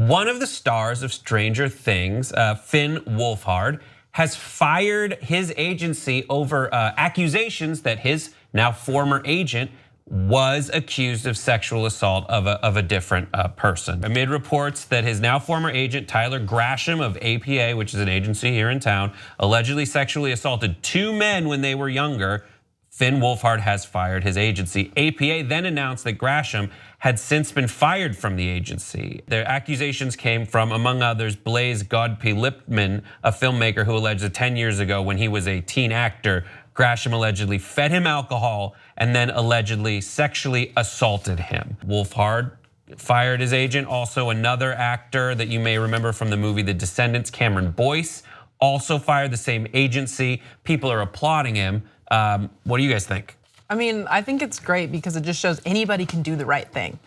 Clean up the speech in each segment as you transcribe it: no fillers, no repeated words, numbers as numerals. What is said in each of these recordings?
One of the stars of Stranger Things, Finn Wolfhard, has fired his agency over accusations that his now former agent was accused of sexual assault of a different person. Amid reports that his now former agent, Tyler Grasham of APA, which is an agency here in town, allegedly sexually assaulted 2 men when they were younger, Finn Wolfhard has fired his agency. APA then announced that Grasham had since been fired from the agency. Their accusations came from, among others, Blaze Godpe-Lipman, a filmmaker who alleged that 10 years ago when he was a teen actor, Grasham allegedly fed him alcohol and then allegedly sexually assaulted him. Wolfhard fired his agent. Also another actor that you may remember from the movie The Descendants, Cameron Boyce, also fired the same agency. People are applauding him. What do you guys think? I mean, I think it's great because it just shows anybody can do the right thing.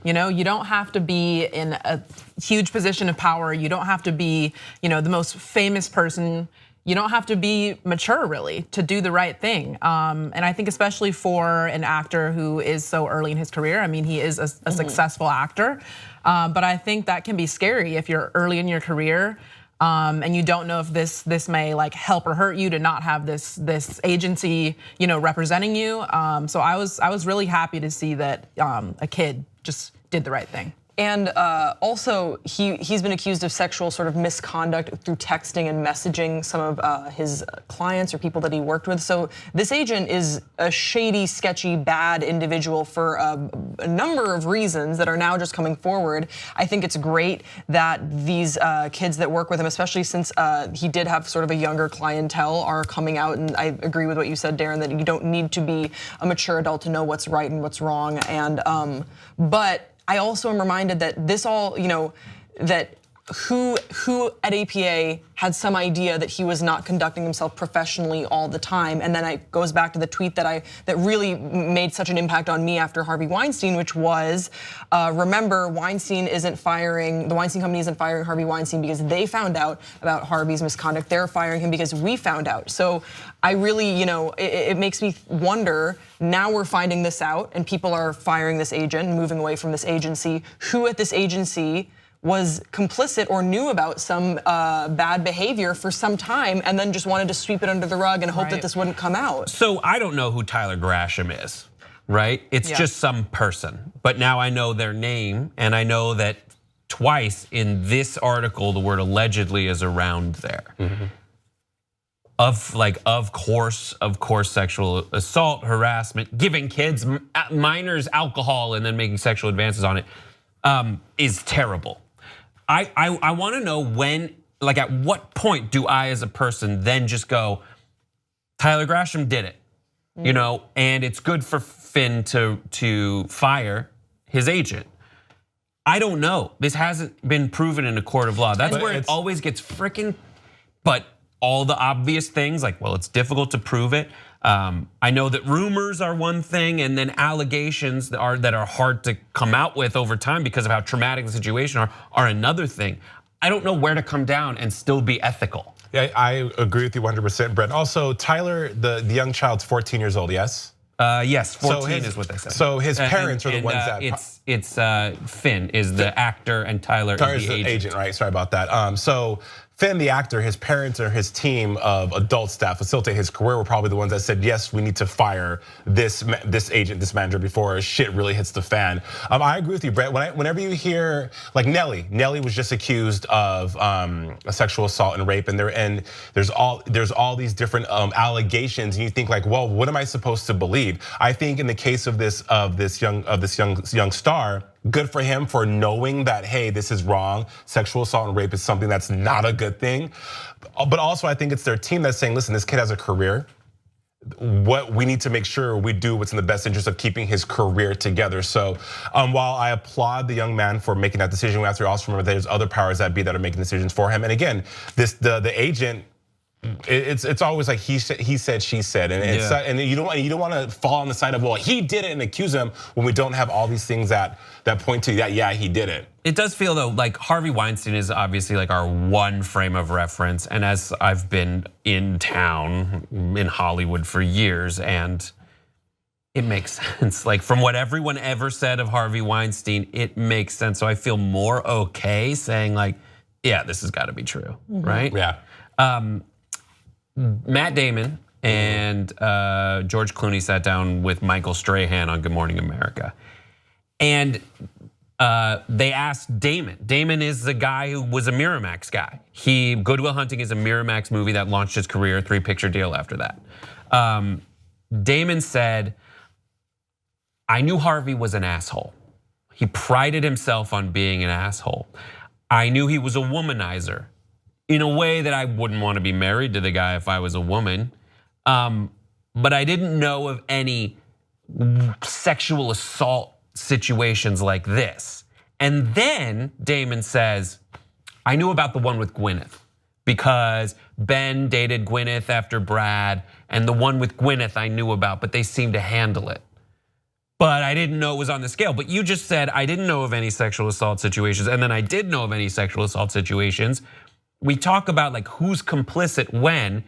You know, you don't have to be in a huge position of power. You don't have to be, the most famous person. You don't have to be mature really to do the right thing. And I think especially for an actor who is so early in his career, I mean, he is a successful actor. But I think that can be scary if you're early in your career. And you don't know if this may like help or hurt you to not have this agency, representing you. So I was really happy to see that a kid just did the right thing. And also, he's been accused of sexual sort of misconduct through texting and messaging some of his clients or people that he worked with. So this agent is a shady, sketchy, bad individual for a number of reasons that are now just coming forward. I think it's great that these kids that work with him, especially since he did have sort of a younger clientele, are coming out. And I agree with what you said, Darren, that you don't need to be a mature adult to know what's right and what's wrong. And but I also am reminded that this all, that who at APA had some idea that he was not conducting himself professionally all the time. And then it goes back to the tweet that really made such an impact on me after Harvey Weinstein, which was, remember, the Weinstein company isn't firing Harvey Weinstein because they found out about Harvey's misconduct. They're firing him because we found out. So I really, it makes me wonder, now we're finding this out and people are firing this agent and moving away from this agency. Who at this agency was complicit or knew about some bad behavior for some time and then just wanted to sweep it under the rug and hope that this wouldn't come out? So I don't know who Tyler Grasham is, right? It's just some person. But now I know their name and I know that twice in this article the word allegedly is around there. Of course, sexual assault, harassment, giving kids, minors alcohol and then making sexual advances on it is terrible. I want to know when, at what point do I as a person then just go, Tyler Grasham did it, and it's good for Finn to fire his agent. I don't know. This hasn't been proven in a court of law. That's where it always gets freaking, but all the obvious things well, it's difficult to prove it. I know that rumors are one thing and then allegations that are hard to come out with over time because of how traumatic the situation are another thing. I don't know where to come down and still be ethical. Yeah, I agree with you 100%, Brett. Also, Tyler, the young child's 14 years old, yes? Yes, 14 is what they said. So his parents are the ones that... It's Finn is the actor and Tyler is the agent. Right, sorry about that. So Finn, the actor, his parents or his team of adult staff facilitate his career were probably the ones that said, yes, we need to fire this agent, this manager before shit really hits the fan. I agree with you, Brett. Whenever you hear, Nelly was just accused of a sexual assault and rape, and there's all these different allegations, and you think well, what am I supposed to believe? I think in the case of this young star, good for him for knowing that, hey, this is wrong. Sexual assault and rape is something that's not a good thing. But also I think it's their team that's saying, listen, this kid has a career. What we need to make sure we do what's in the best interest of keeping his career together. So while I applaud the young man for making that decision, we have to also remember there's other powers that be that are making decisions for him. And again, the agent, it's always he said, she said, and you don't want to fall on the side of, well, he did it and accuse him when we don't have all these things that point to that, yeah, he did it. It does feel though like Harvey Weinstein is obviously our one frame of reference, and as I've been in town in Hollywood for years, and it makes sense. Like from what everyone ever said of Harvey Weinstein, it makes sense. So I feel more okay saying like, yeah, this has got to be true, right? Yeah. Matt Damon and George Clooney sat down with Michael Strahan on Good Morning America. And they asked Damon. Damon is the guy who was a Miramax guy. Good Will Hunting is a Miramax movie that launched his career, 3-picture deal after that. Damon said, I knew Harvey was an asshole. He prided himself on being an asshole. I knew he was a womanizer in a way that I wouldn't want to be married to the guy if I was a woman. But I didn't know of any sexual assault situations like this. And then Damon says, I knew about the one with Gwyneth because Ben dated Gwyneth after Brad, and the one with Gwyneth I knew about, but they seemed to handle it. But I didn't know it was on the scale. But you just said, I didn't know of any sexual assault situations, and then I did know of any sexual assault situations. We talk about like who's complicit when.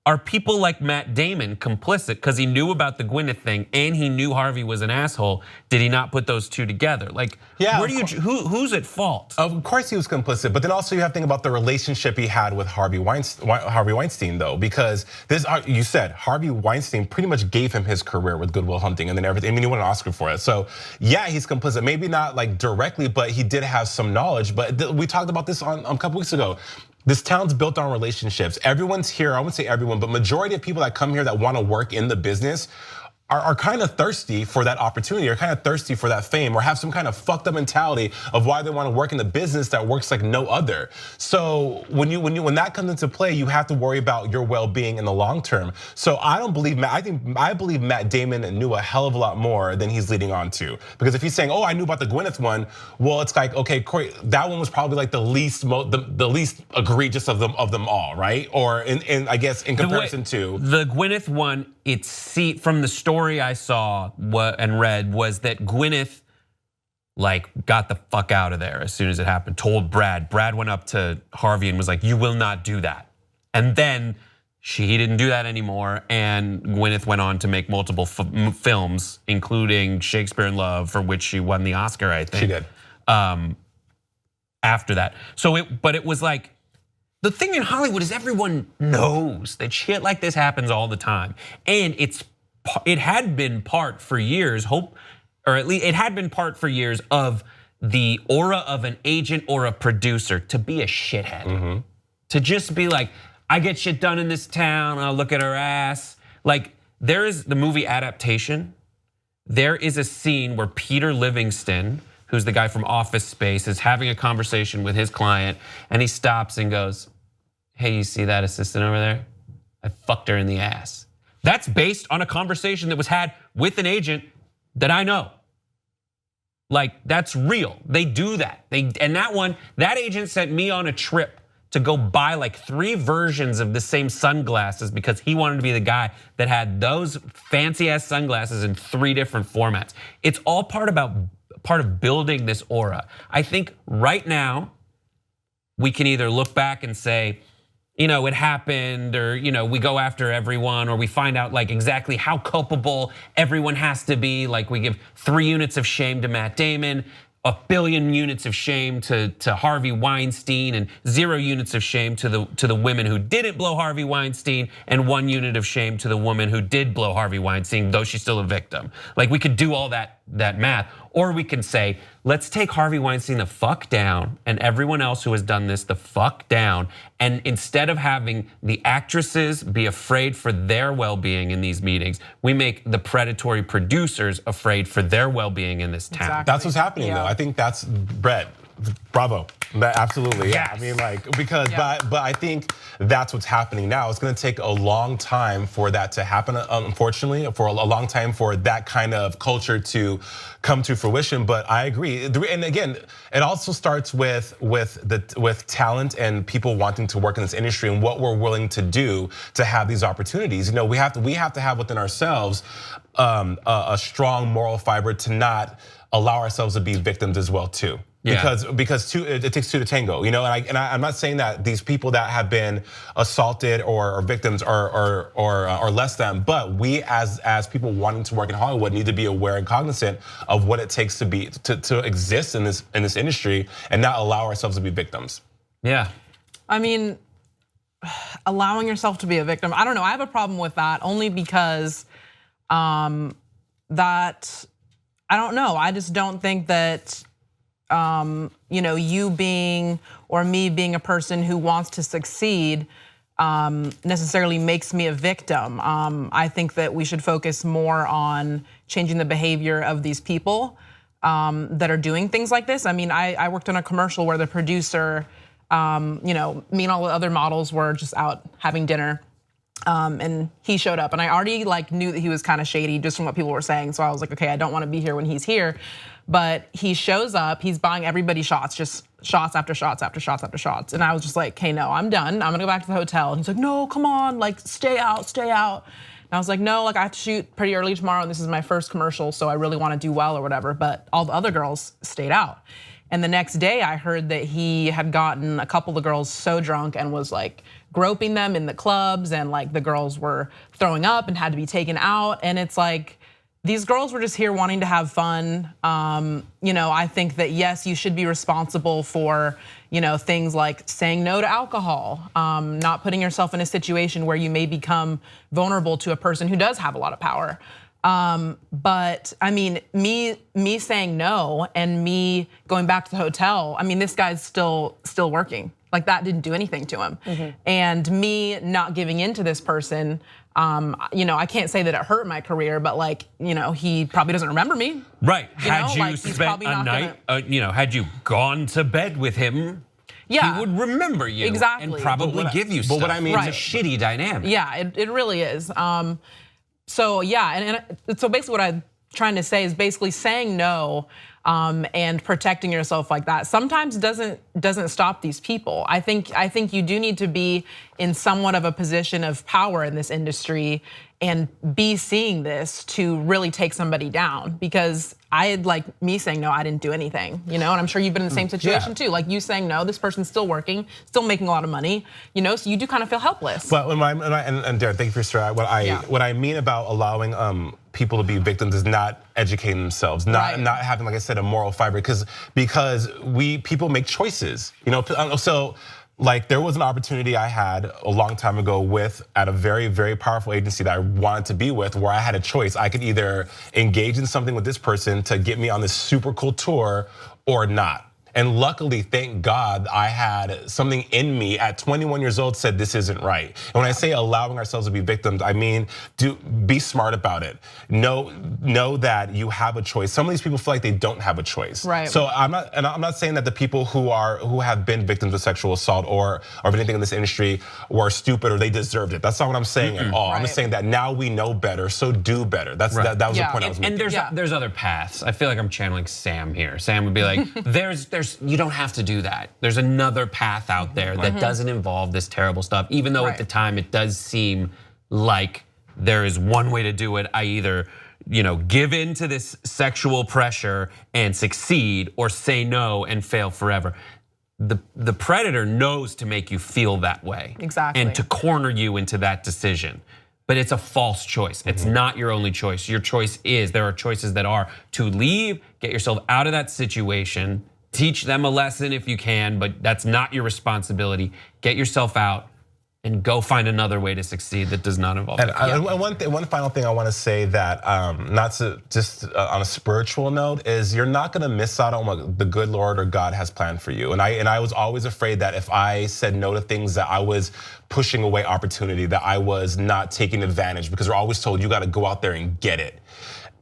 Are people like Matt Damon complicit because he knew about the Gwyneth thing and he knew Harvey was an asshole? Did he not put those two together? Like, where do who's at fault? Of course he was complicit, but then also you have to think about the relationship he had with Harvey Weinstein though, because this, you said Harvey Weinstein pretty much gave him his career with Good Will Hunting and then everything. I mean, he won an Oscar for it. So yeah, he's complicit. Maybe not like directly, but he did have some knowledge. But we talked about this on a couple weeks ago. This town's built on relationships. Everyone's here, I wouldn't say everyone, but majority of people that come here that wanna work in the business are kind of thirsty for that opportunity, or kind of thirsty for that fame, or have some kind of fucked up mentality of why they want to work in the business that works like no other. So when that comes into play, you have to worry about your well-being in the long term. So I believe Matt Damon knew a hell of a lot more than he's leading on to. Because if he's saying, oh, I knew about the Gwyneth one, well, it's like, okay, Corey, that one was probably like the least egregious of them all, right? Or in I guess in comparison to the Gwyneth one. From the story I saw and read was that Gwyneth like got the fuck out of there as soon as it happened. Told Brad. Brad went up to Harvey and was like, "You will not do that." And then he didn't do that anymore. And Gwyneth went on to make multiple films, including Shakespeare in Love, for which she won the Oscar. I think she did. After that, but it was like. The thing in Hollywood is everyone knows that shit like this happens all the time. And it had been part for years, or at least it had been part for years of the aura of an agent or a producer to be a shithead. To just be like, I get shit done in this town, I'll look at her ass. Like there is the movie adaptation. There is a scene where Peter Livingston, who's the guy from Office Space, is having a conversation with his client and he stops and goes, hey, you see that assistant over there? I fucked her in the ass. That's based on a conversation that was had with an agent that I know. Like that's real, they do that. And that agent sent me on a trip to go buy like 3 versions of the same sunglasses because he wanted to be the guy that had those fancy ass sunglasses in 3 different formats. It's all part of building this aura. I think right now, we can either look back and say, it happened, or we go after everyone, or we find out like exactly how culpable everyone has to be. Like we give 3 units of shame to Matt Damon, 1 billion units of shame to Harvey Weinstein, and 0 units of shame to the women who didn't blow Harvey Weinstein, and 1 unit of shame to the woman who did blow Harvey Weinstein, though she's still a victim. Like we could do all that math, or we can say, let's take Harvey Weinstein the fuck down, and everyone else who has done this the fuck down, and instead of having the actresses be afraid for their well-being in these meetings, we make the predatory producers afraid for their well-being in this town. Exactly. That's what's happening though. I think that's Brett. Bravo. Absolutely, yeah. Yes. I mean, like because, but I think that's what's happening now. It's going to take a long time for that to happen. Unfortunately, for a long time for that kind of culture to come to fruition. But I agree, and again, it also starts with talent and people wanting to work in this industry and what we're willing to do to have these opportunities. We have to have within ourselves a strong moral fiber to not allow ourselves to be victims as well too. because it takes two to tango, you know. And I'm not saying that these people that have been assaulted or victims are less than, but we as people wanting to work in Hollywood need to be aware and cognizant of what it takes to exist in this industry and not allow ourselves to be victims. Yeah. I mean, allowing yourself to be a victim, I don't know. I have a problem with that only because that I don't know. I just don't think that you being or me being a person who wants to succeed necessarily makes me a victim. I think that we should focus more on changing the behavior of these people that are doing things like this. I mean, I worked on a commercial where the producer, me and all the other models were just out having dinner. And he showed up, and I already knew that he was kind of shady just from what people were saying. So I was like, okay, I don't want to be here when he's here. But he shows up, he's buying everybody shots, just shots after shots after shots after shots. And I was just like, okay, no, I'm done. I'm gonna go back to the hotel. And he's like, no, come on, stay out, stay out. And I was like, no, I have to shoot pretty early tomorrow, and this is my first commercial, so I really want to do well or whatever. But all the other girls stayed out. And the next day I heard that he had gotten a couple of the girls so drunk and was groping them in the clubs, and the girls were throwing up and had to be taken out. And it's these girls were just here wanting to have fun. I think that yes, you should be responsible for things like saying no to alcohol, not putting yourself in a situation where you may become vulnerable to a person who does have a lot of power. But I mean, me saying no and me going back to the hotel, I mean, this guy's still working. That didn't do anything to him. Mm-hmm. And me not giving in to this person, I can't say that it hurt my career, but he probably doesn't remember me. Right, had you spent a night, had you gone to bed with him, he would remember you. Exactly. And probably give you stuff. But what I mean, it's a shitty dynamic. Yeah, it really is. So yeah, and so basically what I'm trying to say is basically saying no and protecting yourself like that sometimes doesn't stop these people. I think you do need to be in somewhat of a position of power in this industry and be seeing this to really take somebody down, because I had me saying no, I didn't do anything, and I'm sure you've been in the same situation too. You saying no, this person's still working, still making a lot of money, so you do kind of feel helpless. But and Darren, thank you for sharing. What I mean about allowing people to be victims is not educating themselves, not having, like I said, a moral fiber, because people make choices, so. There was an opportunity I had a long time ago at a very, very powerful agency that I wanted to be with, where I had a choice. I could either engage in something with this person to get me on this super cool tour or not. And luckily, thank God, I had something in me at 21 years old said this isn't right. And when I say allowing ourselves to be victims, I mean be smart about it. Know that you have a choice. Some of these people feel like they don't have a choice. Right. So I'm not saying that the people who have been victims of sexual assault or of anything in this industry were stupid or they deserved it. That's not what I'm saying at all. Right. I'm just saying that now we know better, so do better. That was the point I was making. And there's other paths. I feel like I'm channeling Sam here. Sam would be like, you don't have to do that. There's another path out there that doesn't involve this terrible stuff, even though at the time it does seem like there is one way to do it. I either give in to this sexual pressure and succeed, or say no and fail forever. The predator knows to make you feel that way. Exactly. And to corner you into that decision. But it's a false choice. It's not your only choice. Your choice there are choices that are to leave, get yourself out of that situation, teach them a lesson if you can, but that's not your responsibility. Get yourself out and go find another way to succeed that does not involve. And one final thing I want to say that, not to just on a spiritual note, is you're not going to miss out on what the good Lord or God has planned for you. And I was always afraid that if I said no to things, that I was pushing away opportunity, that I was not taking advantage, because we're always told you got to go out there and get it.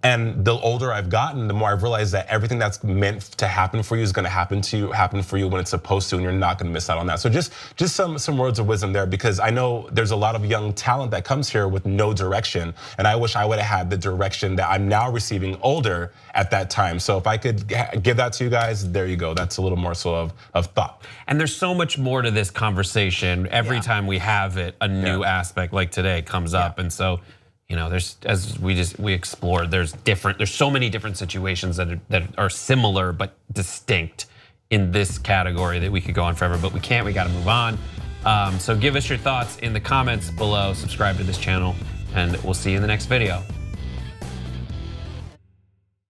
And the older I've gotten, the more I've realized that everything that's meant to happen for you is going to happen for you when it's supposed to, and you're not going to miss out on that. So just some words of wisdom there, because I know there's a lot of young talent that comes here with no direction, and I wish I would have had the direction that I'm now receiving older at that time. So if I could give that to you guys, there you go. That's a little more so of thought. And there's so much more to this conversation. Every time we have it, a new aspect like today comes up, and so. There's, as we explored, there's so many different situations that are similar but distinct in this category that we could go on forever, but we can't. We got to move on. So give us your thoughts in the comments below. Subscribe to this channel, and we'll see you in the next video.